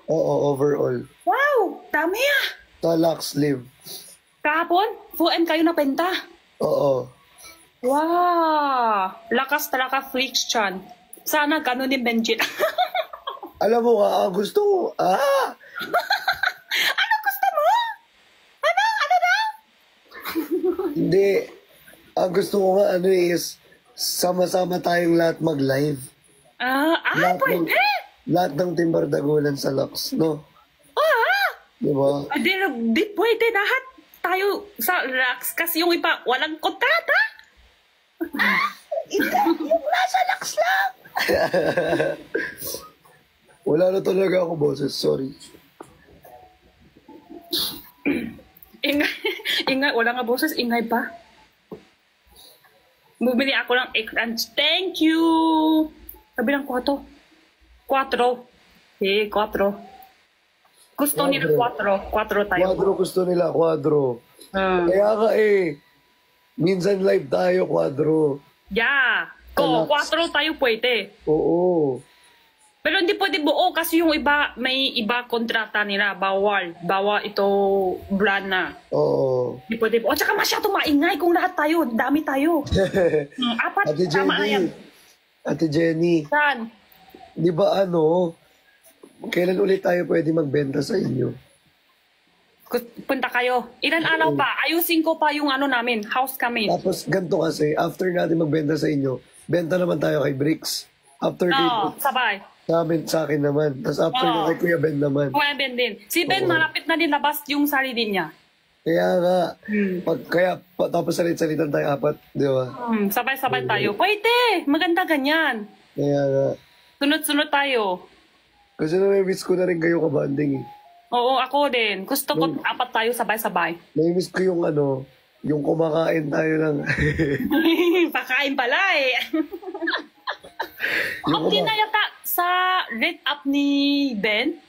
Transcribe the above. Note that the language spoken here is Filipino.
Oo, overall. Wow! Dami ah! Sa Lux Live. Kahapon, full kayo na penta. Oo. Wow! Lakas talaga Flix chan. Sana ganun din Benjit. Alam mo nga, gusto ko. Ano gusto mo? Ano? Ano daw? Hindi. Ang gusto ko nga is, sama-sama tayong lahat mag-live. Lahat ng, Pwede! lahat ng Timbar Dagulan sa Lux, no? Diba? Di pwede lahat tayo sa Lux kasi yung iba walang kontrata. Hindi, yung nasa Lux lang. Wala na talaga ako, boses. Sorry. Ingay, wala nga boses, ingay pa. Bumili ako ng egg crunch. Thank you! Sabi ng 4. 4. 4. Gusto nila 4. 4 tayo. Quadro gusto nila, quadro. Kaya nga minsan live tayo, quadro. Yeah. 4 tayo pwede. Oo. Pero hindi pwede buo kasi yung iba, may iba kontrata nila. Bawal. Bawal ito brand na. Oo. Hindi pwede buo. Tsaka masyado maingay kung lahat tayo. Dami tayo. 4, Ate tama na yan. Jenny, Ate Jenny, Saan? di ba kailan ulit tayo pwede magbenta sa inyo? Punta kayo. Ilan araw pa? Ayusin ko pa yung namin. House kami. Tapos ganito kasi, after natin magbenta sa inyo, benta naman tayo kay Bricks. After Oo, sabay. sa akin naman. Tapos after Oo. kay Kuya Ben naman. Kuya Ben din. Si Ben, malapit na din labas yung sarili niya. Kaya nga, tapos salit-salitan tayo 4, di ba? Sabay-sabay tayo. Pwede! Maganda ganyan. Kaya nga. Sunod-sunod tayo. Kasi na-miss ko na rin kayo kabanding eh. Oo, ako din. Gusto ko 4 tayo sabay-sabay. Na-miss ko yung kumakain tayo ng... Pakain pala eh. Okay na yata sa rate up ni Ben.